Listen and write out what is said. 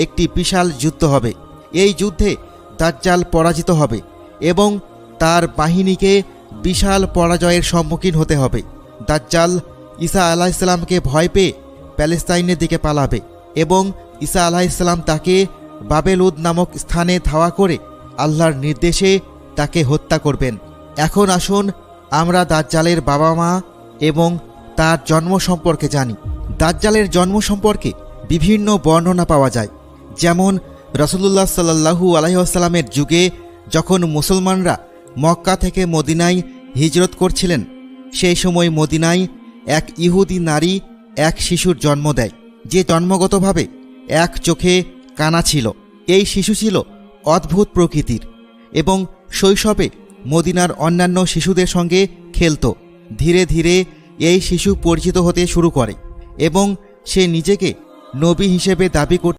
একটি বিশাল যুদ্ধ হবে। এই যুদ্ধে দাজ্জাল পরাজিত হবে এবং তার বাহিনীকে বিশাল পরাজয়ের সম্মুখীন হতে হবে। দাজ্জাল ঈসা আলাইহিসসালামকে ভয় পেয়ে প্যালেস্তাইনের দিকে পালাবে এবং ঈসা আলাইহিসসালাম তাকে বাবেলুদ নামক স্থানে ধাওয়া করে আল্লাহর নির্দেশে তাকে হত্যা করবেন। এখন আসুন আমরা দাজ্জালের বাবা মা এবং তার জন্ম সম্পর্কে জানি। দাজ্জালের জন্ম সম্পর্কে বিভিন্ন বর্ণনা পাওয়া যায়। যেমন রাসূলুল্লাহ সাল্লাল্লাহু আলাইহি ওয়াসাল্লামের যুগে যখন মুসলমানরা মক্কা থেকে মদিনায় হিজরত করছিলেন, সেই সময় মদিনায় এক ইহুদি নারী এক শিশুর জন্ম দেয়, যে জন্মগতভাবে এক চোখে কানা ছিল। এই শিশু ছিল অদ্ভুত প্রকৃতির এবং শৈশবে মদিনার অন্যান্য শিশুদের সঙ্গে খেলত। ধীরে ধীরে এই শিশু পরিচিত হতে শুরু করে এবং সে নিজেকে নবী হিসেবে দাবি করত।